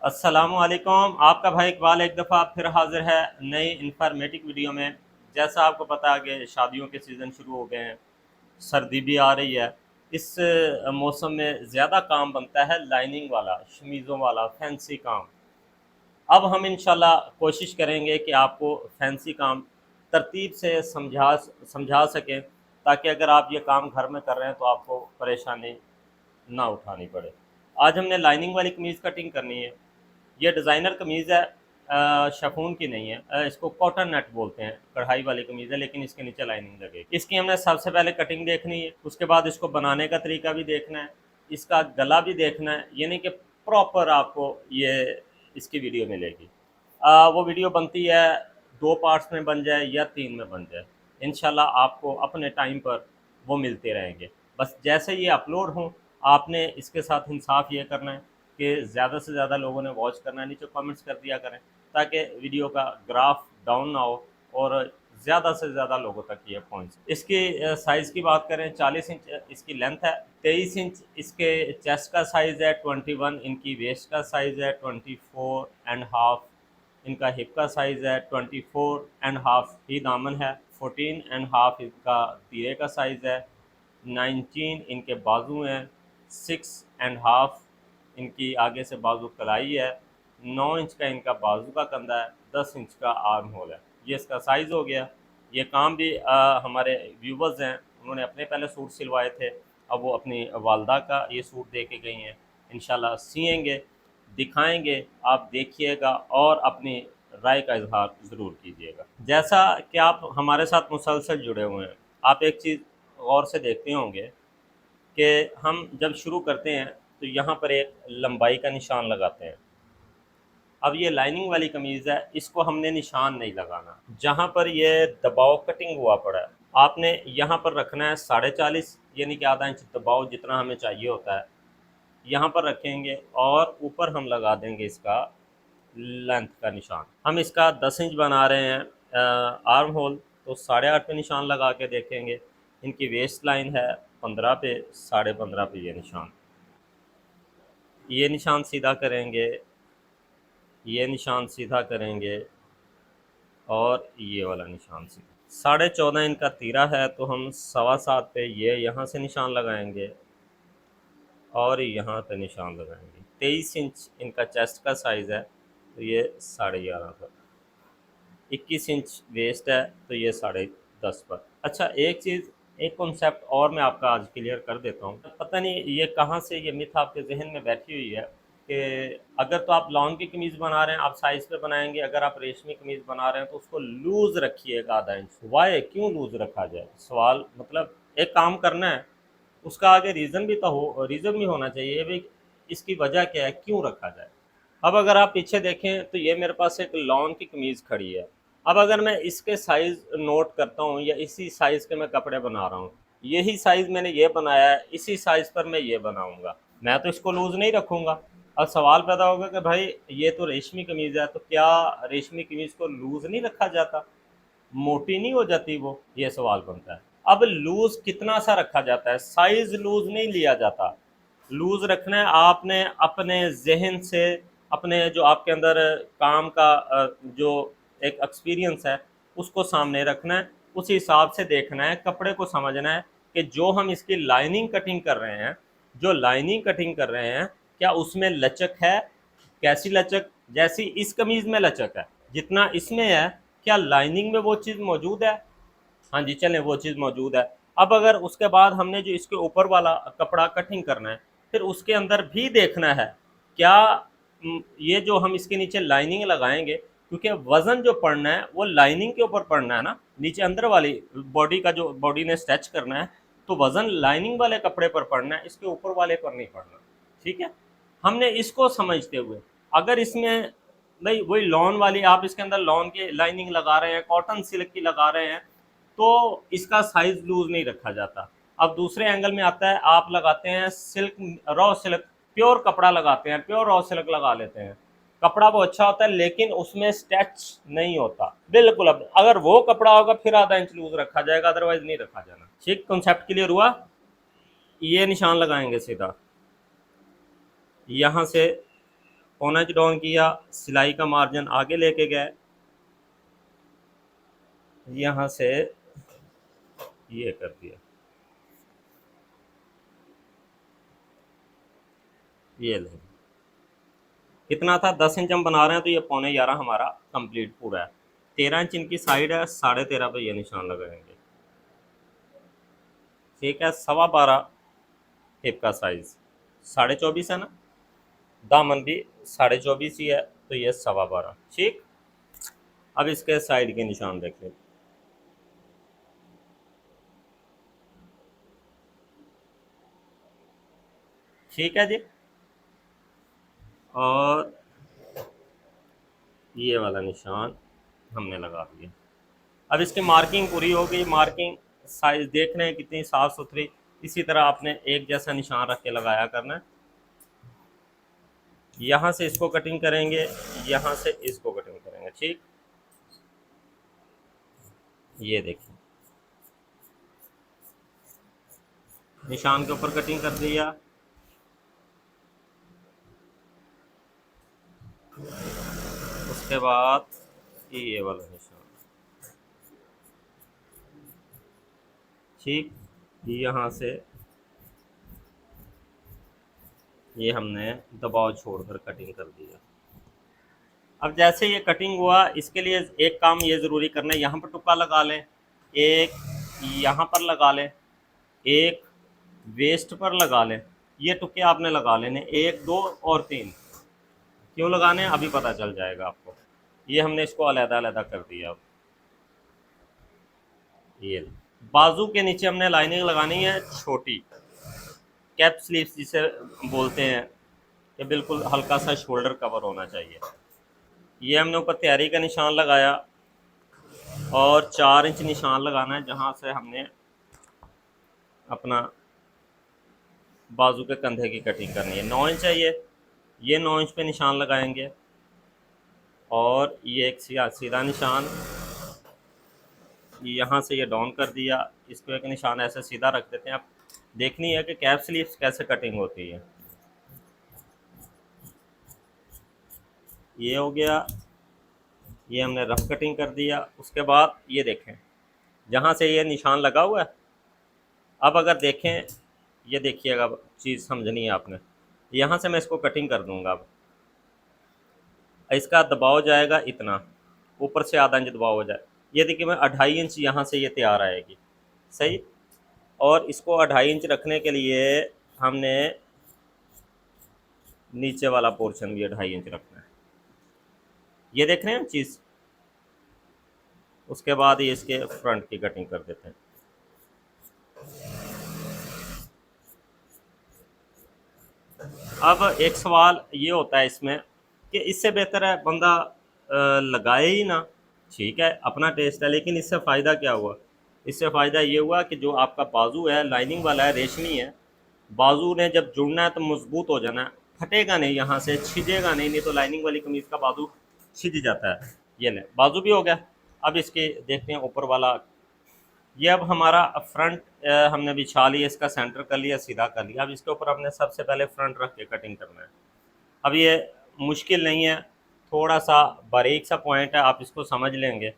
अस्सलामुअलैकुम। आपका भाई इकबाल एक दफ़ा फिर हाज़िर है नई इंफॉर्मेटिव वीडियो में। जैसा आपको पता है कि शादियों के सीज़न शुरू हो गए हैं, सर्दी भी आ रही है। इस मौसम में ज़्यादा काम बनता है लाइनिंग वाला, शमीज़ों वाला, फैंसी काम। अब हम इंशाल्लाह कोशिश करेंगे कि आपको फैंसी काम तरतीब से समझा सकें, ताकि अगर आप ये काम घर में कर रहे हैं तो आपको परेशानी ना उठानी पड़े। आज हमने लाइनिंग वाली कमीज़ कटिंग करनी है। ये डिज़ाइनर कमीज़ है, शिफॉन की नहीं है। इसको कॉटन नेट बोलते हैं। कढ़ाई वाली कमीज़ है, लेकिन इसके नीचे लाइनिंग लगेगी। इसकी हमने सबसे पहले कटिंग देखनी है, उसके बाद इसको बनाने का तरीका भी देखना है, इसका गला भी देखना है, यानी कि प्रॉपर आपको ये इसकी वीडियो मिलेगी। वो वीडियो बनती है, 2 पार्ट्स में बन जाए या 3 में बन जाए, इंशाल्लाह आपको अपने टाइम पर वो मिलते रहेंगे। बस जैसे ये अपलोड हों, आपने इसके साथ इंसाफ ये करना है कि ज़्यादा से ज़्यादा लोगों ने वॉच करना है। नीचे कमेंट्स कर दिया करें, ताकि वीडियो का ग्राफ डाउन ना हो और ज़्यादा से ज़्यादा लोगों तक ये पहुँचे। इसकी साइज़ की बात करें, 40 इंच इसकी लेंथ है, 23 इंच इसके चेस्ट का साइज़ है, 21 इनकी वेस्ट का साइज़ है, 24 एंड हाफ इनका हिप का साइज़ है, 24 एंड हाफ ही दामन है, 14 एंड हाफ इसका तीरे का साइज़ है, 19 इनके बाजू हैं, 6 एंड हाफ इनकी आगे से बाजू कलाई है, 9 इंच का इनका बाजू का कंधा है, 10 इंच का आर्म होल है। ये इसका साइज़ हो गया। ये काम भी हमारे व्यूवर्स हैं, उन्होंने अपने पहले सूट सिलवाए थे, अब वो अपनी वालदा का ये सूट दे के गई हैं। इंशाल्लाह सिएंगे, दिखाएंगे, आप देखिएगा और अपनी राय का इजहार ज़रूर कीजिएगा। जैसा कि आप हमारे साथ मुसलसल जुड़े हुए हैं, आप एक चीज़ गौर से देखते होंगे कि हम जब शुरू करते हैं तो यहाँ पर एक लंबाई का निशान लगाते हैं। अब ये लाइनिंग वाली कमीज़ है, इसको हमने निशान नहीं लगाना। जहाँ पर ये दबाव कटिंग हुआ पड़ा है, आपने यहाँ पर रखना है 40.5, यानी कि आधा इंच दबाव जितना हमें चाहिए होता है, यहाँ पर रखेंगे और ऊपर हम लगा देंगे इसका लेंथ का निशान। हम इसका 10 इंच बना रहे हैं आर्म होल, तो 8.5 पे निशान लगा के देखेंगे। इनकी वेस्ट लाइन है 15 पे, 15.5 पे ये निशान सीधा करेंगे, ये निशान सीधा करेंगे और ये वाला निशान सीधा। 14.5 इनका तीरा है, तो हम 7.25 पे ये यहाँ से निशान लगाएंगे और यहाँ पे निशान लगाएंगे। 23 इंच इनका चेस्ट का साइज़ है, तो ये 11.5 पर। 21 इंच वेस्ट है, तो ये 10.5 पर। अच्छा, एक चीज़, एक कॉन्सेप्ट और मैं आपका आज क्लियर कर देता हूँ। पता नहीं ये कहाँ से ये मिथ आपके जहन में बैठी हुई है कि अगर तो आप लॉन की कमीज़ बना रहे हैं, आप साइज़ पे बनाएंगे, अगर आप रेशमी कमीज़ बना रहे हैं तो उसको लूज़ रखिएगा आधा इंच। वाई, क्यों लूज़ रखा जाए? सवाल, मतलब एक काम करना है, उसका आगे रीज़न भी होना चाहिए भाई, इसकी वजह क्या है, क्यों रखा जाए। अब अगर आप पीछे देखें तो ये मेरे पास एक लॉन की कमीज़ खड़ी है। अब अगर मैं इसके साइज़ नोट करता हूँ या इसी साइज़ के मैं कपड़े बना रहा हूँ, यही साइज़ मैंने ये बनाया है, इसी साइज़ पर मैं ये बनाऊँगा, मैं तो इसको लूज़ नहीं रखूँगा। अब सवाल पैदा होगा कि भाई ये तो रेशमी कमीज़ है, तो क्या रेशमी कमीज़ को लूज़ नहीं रखा जाता, मोटी नहीं हो जाती वो? ये सवाल बनता है। अब लूज़ कितना सा रखा जाता है? साइज़ लूज़ नहीं लिया जाता। लूज़ रखना है आपने अपने ज़हन से, अपने जो आपके अंदर काम का जो एक एक्सपीरियंस है, उसको सामने रखना है। उस हिसाब से देखना है, कपड़े को समझना है कि जो हम इसकी लाइनिंग कटिंग कर रहे हैं, जो लाइनिंग कटिंग कर रहे हैं, क्या उसमें लचक है? कैसी लचक? जैसी इस कमीज़ में लचक है, जितना इसमें है, क्या लाइनिंग में वो चीज़ मौजूद है? हाँ जी, चलें, वो चीज़ मौजूद है। अब अगर उसके बाद हमने जो इसके ऊपर वाला कपड़ा कटिंग करना है, फिर उसके अंदर भी देखना है, क्या ये जो हम इसके नीचे लाइनिंग लगाएंगे, क्योंकि वज़न जो पड़ना है वो लाइनिंग के ऊपर पड़ना है ना, नीचे अंदर वाली बॉडी का, जो बॉडी ने स्टिच करना है, तो वज़न लाइनिंग वाले कपड़े पर पड़ना है, इसके ऊपर वाले पर नहीं पड़ना। ठीक है, हमने इसको समझते हुए, अगर इसमें भाई वही लॉन वाली, आप इसके अंदर लॉन की लाइनिंग लगा रहे हैं, कॉटन सिल्क की लगा रहे हैं, तो इसका साइज लूज नहीं रखा जाता। अब दूसरे एंगल में आता है, आप लगाते हैं सिल्क, रॉ सिल्क, प्योर कपड़ा लगाते हैं, प्योर रॉ सिल्क लगा लेते हैं, कपड़ा वो अच्छा होता है लेकिन उसमें स्टैच नहीं होता बिल्कुल। अब अगर वो कपड़ा होगा फिर आधा इंच लूज रखा जाएगा, अदरवाइज नहीं रखा जाना। ठीक, कॉन्सेप्ट क्लियर हुआ? ये निशान लगाएंगे सीधा यहाँ से पौना इंच डाउन किया, सिलाई का मार्जिन आगे लेके गए, यहाँ से ये कर दिया, ये लें। कितना था, 10 इंच हम बना रहे हैं तो ये पौने 11 हमारा कंप्लीट पूरा है। 13 इंच इनकी साइड है, 13.5 पे ये निशान लगाएंगे। ठीक है, 12.25 हिप का साइज, 24.5 है ना, दामन भी 24.5 ही है, तो ये 12.25। ठीक, अब इसके साइड के निशान देख लें। ठीक है जी, और ये वाला निशान हमने लगा दिया। अब इसकी मार्किंग पूरी हो गई, मार्किंग साइज देख रहे हैं कितनी साफ़ सुथरी। इसी तरह आपने एक जैसा निशान रख के लगाया करना है। यहाँ से इसको कटिंग करेंगे, यहाँ से इसको कटिंग करेंगे। ठीक, ये देखिए निशान के ऊपर कटिंग कर दिया, उसके बाद ये वाला निशान। ठीक, यहाँ से ये हमने दबाव छोड़कर कटिंग कर दिया। अब जैसे ये कटिंग हुआ, इसके लिए एक काम ये ज़रूरी करना है, यहाँ पर टुक्का लगा लें, एक यहाँ पर लगा लें, एक वेस्ट पर लगा लें। ये टुक्के आपने लगा लेने, 1 2 और 3। क्यों लगाने हैं अभी पता चल जाएगा आपको। ये हमने इसको अलग-अलग कर दिया। अब ये बाजू के नीचे हमने लाइनिंग लगानी है छोटी, कैप स्लीव्स जिसे बोलते हैं, कि बिल्कुल हल्का सा शोल्डर कवर होना चाहिए। ये हमने ऊपर तैयारी का निशान लगाया, और 4 इंच निशान लगाना है जहाँ से हमने अपना बाजू के कंधे की कटिंग करनी है। 9 इंच है ये 9 इंच पे निशान लगाएंगे, और ये एक सीधा निशान, यहाँ से ये डाउन कर दिया, इसको एक निशान ऐसे सीधा रख देते हैं। अब देखनी है कि कैप स्लीव्स कैसे कटिंग होती है। ये हो गया, ये हमने रफ कटिंग कर दिया। उसके बाद ये देखें जहाँ से ये निशान लगा हुआ है, अब अगर देखें, ये देखिएगा, चीज़ समझनी है आपने। यहाँ से मैं इसको कटिंग कर दूँगा। अब इसका दबाव जाएगा इतना, ऊपर से आधा इंच दबाव हो जाए। ये देखिए मैं 2.5 इंच यहाँ से ये तैयार आएगी, सही। और इसको 2.5 इंच रखने के लिए हमने नीचे वाला पोर्शन भी 2.5 इंच रखना है। ये देख रहे हैं चीज़। उसके बाद ये इसके फ्रंट की कटिंग कर देते हैं। अब एक सवाल ये होता है इसमें कि इससे बेहतर है बंदा लगाए ही ना। ठीक है, अपना टेस्ट है, लेकिन इससे फ़ायदा क्या हुआ? इससे फ़ायदा ये हुआ कि जो आपका बाजू है लाइनिंग वाला है, रेशमी है, बाजू ने जब जुड़ना है तो मजबूत हो जाना है, फटेगा नहीं, यहाँ से छिजेगा नहीं। नहीं तो लाइनिंग वाली कमीज़ का बाजू छिज जाता है। ये ले, बाजू भी हो गया। अब इसके देखते हैं ऊपर वाला। ये अब हमारा फ्रंट हमने बिछा लिया, इसका सेंटर कर लिया, सीधा कर लिया। अब इसके ऊपर हमने सबसे पहले फ्रंट रख के कटिंग करना है। अब ये मुश्किल नहीं है, थोड़ा सा बारीक सा पॉइंट है, आप इसको समझ लेंगे।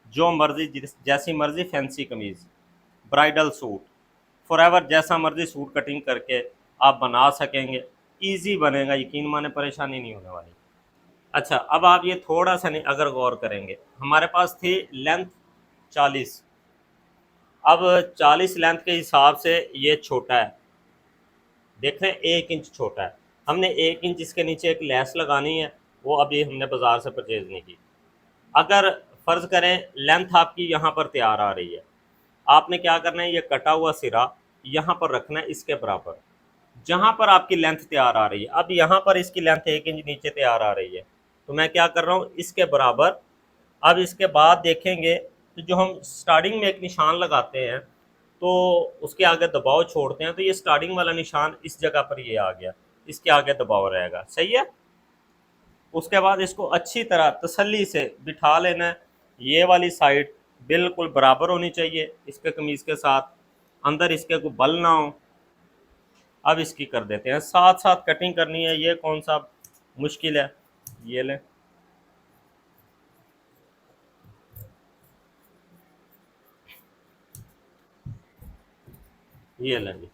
जो मर्ज़ी, जैसी मर्ज़ी फैंसी कमीज़, ब्राइडल सूट, फॉरएवर जैसा मर्ज़ी सूट कटिंग करके आप बना सकेंगे। ईज़ी बनेगा, यकीन माने, परेशानी नहीं होने वाली। अच्छा, अब आप ये थोड़ा सा नहीं अगर गौर करेंगे, हमारे पास थी लेंथ 40। अब 40 लेंथ के हिसाब से ये छोटा है, देख रहे हैं 1 इंच छोटा है। हमने 1 इंच इसके नीचे एक लेस लगानी है, वो अभी हमने बाज़ार से परचेज़ नहीं की। अगर फ़र्ज़ करें लेंथ आपकी यहाँ पर तैयार आ रही है, आपने क्या करना है, ये कटा हुआ सिरा यहाँ पर रखना है इसके बराबर, जहाँ पर आपकी लेंथ तैयार आ रही है। अब यहाँ पर इसकी लेंथ 1 इंच नीचे तैयार आ रही है, तो मैं क्या कर रहा हूँ, इसके बराबर। अब इसके बाद देखेंगे तो जो हम स्टार्टिंग में एक निशान लगाते हैं तो उसके आगे दबाव छोड़ते हैं, तो ये स्टार्टिंग वाला निशान इस जगह पर ये आ गया, इसके आगे दबाव रहेगा, सही है। उसके बाद इसको अच्छी तरह तसल्ली से बिठा लेना है। ये वाली साइड बिल्कुल बराबर होनी चाहिए इसके कमीज़ के साथ, अंदर इसके को बल ना हो। अब इसकी कर देते हैं, साथ साथ कटिंग करनी है। ये कौन सा मुश्किल है। ये लें, ये लें जी,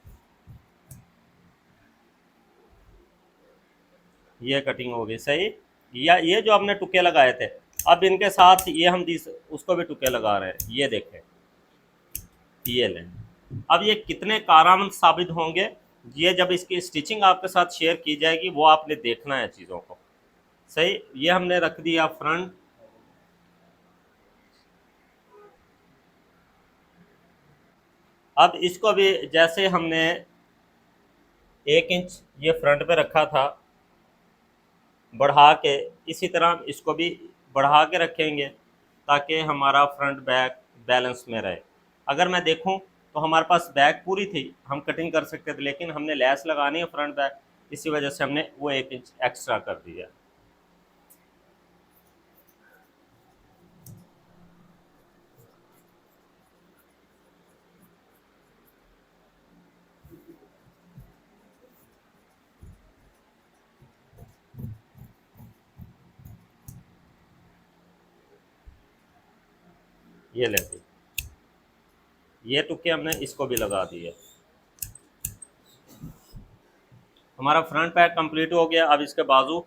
ये कटिंग हो गई सही। या ये जो हमने टुके लगाए थे, अब इनके साथ ये हम उसको भी टुके लगा रहे हैं, ये देखें, ये लें। अब ये कितने कारआमद साबित होंगे, ये जब इसकी स्टिचिंग आपके साथ शेयर की जाएगी वो आपने देखना है चीज़ों को। सही, ये हमने रख दिया फ्रंट। अब इसको भी जैसे हमने 1 इंच ये फ्रंट पे रखा था बढ़ा के, इसी तरह इसको भी बढ़ा के रखेंगे ताकि हमारा फ्रंट बैक बैलेंस में रहे। अगर मैं देखूं तो हमारे पास बैक पूरी थी, हम कटिंग कर सकते थे, लेकिन हमने लेस लगानी है फ्रंट बैक, इसी वजह से हमने वो 1 इंच एक्स्ट्रा कर दिया। ये लेते, ये टुके हमने इसको भी लगा दिए। हमारा फ्रंट पैक कंप्लीट हो गया। अब इसके बाजू,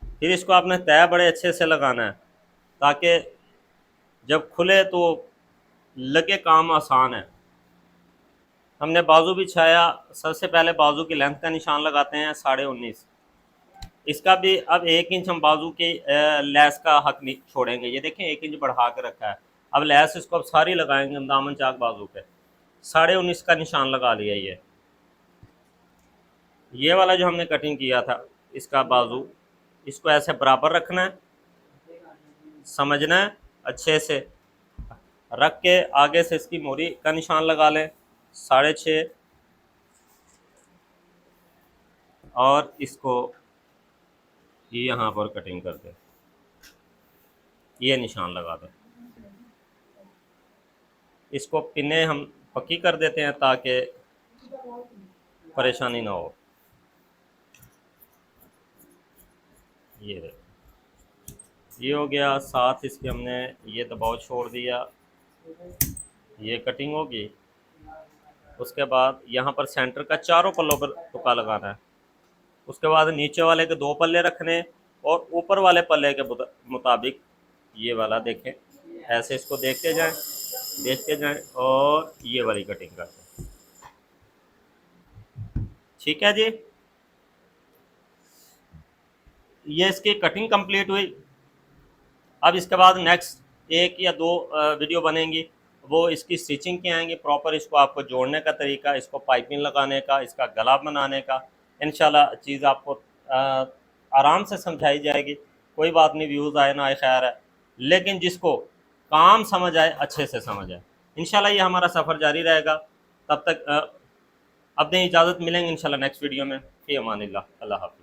फिर इसको आपने तय बड़े अच्छे से लगाना है ताकि जब खुले तो लगे काम आसान है। हमने बाजू भी छाया, सबसे पहले बाजू की लेंथ का निशान लगाते हैं 19.5। इसका भी अब 1 इंच हम बाजू के लेस का हक नहीं छोड़ेंगे। ये देखें 1 इंच बढ़ा के रखा है। अब लेस इसको अब सारी लगाएंगे हम दामन चाक बाजू पे। 19.5 का निशान लगा लिया। ये वाला जो हमने कटिंग किया था इसका बाजू, इसको ऐसे बराबर रखना है, समझना है, अच्छे से रख के आगे से इसकी मोरी का निशान लगा लें 6.5, और इसको यहाँ पर कटिंग कर दें, ये निशान लगा दें। इसको पिने हम पक्की कर देते हैं ताकि परेशानी ना हो। ये हो गया। साथ इसके हमने ये दबाव छोड़ दिया, ये कटिंग होगी। उसके बाद यहाँ पर सेंटर का चारों पल्लों पर तुका लगाना है। उसके बाद नीचे वाले के 2 पल्ले रखने और ऊपर वाले पल्ले के मुताबिक ये वाला देखें, ऐसे इसको देखते जाएं और ये वाली कटिंग करते हैं। ठीक है जी, ये इसकी कटिंग कंप्लीट हुई। अब इसके बाद नेक्स्ट 1 या 2 वीडियो बनेंगी, वो इसकी स्टिचिंग के आएंगे प्रॉपर, इसको आपको जोड़ने का तरीका, इसको पाइपिंग लगाने का, इसका गला बनाने का। इंशाल्लाह चीज़ आपको आराम से समझाई जाएगी। कोई बात नहीं, व्यूज़ आए ना आए खैर है, लेकिन जिसको काम समझ आए अच्छे से समझ आए। इंशाल्लाह ये हमारा सफ़र जारी रहेगा। तब तक अपनी इजाज़त, मिलेंगे इंशाल्लाह नेक्स्ट वीडियो में। फ़ी अमानिल्लाह, अल्लाह हाफ़िज़।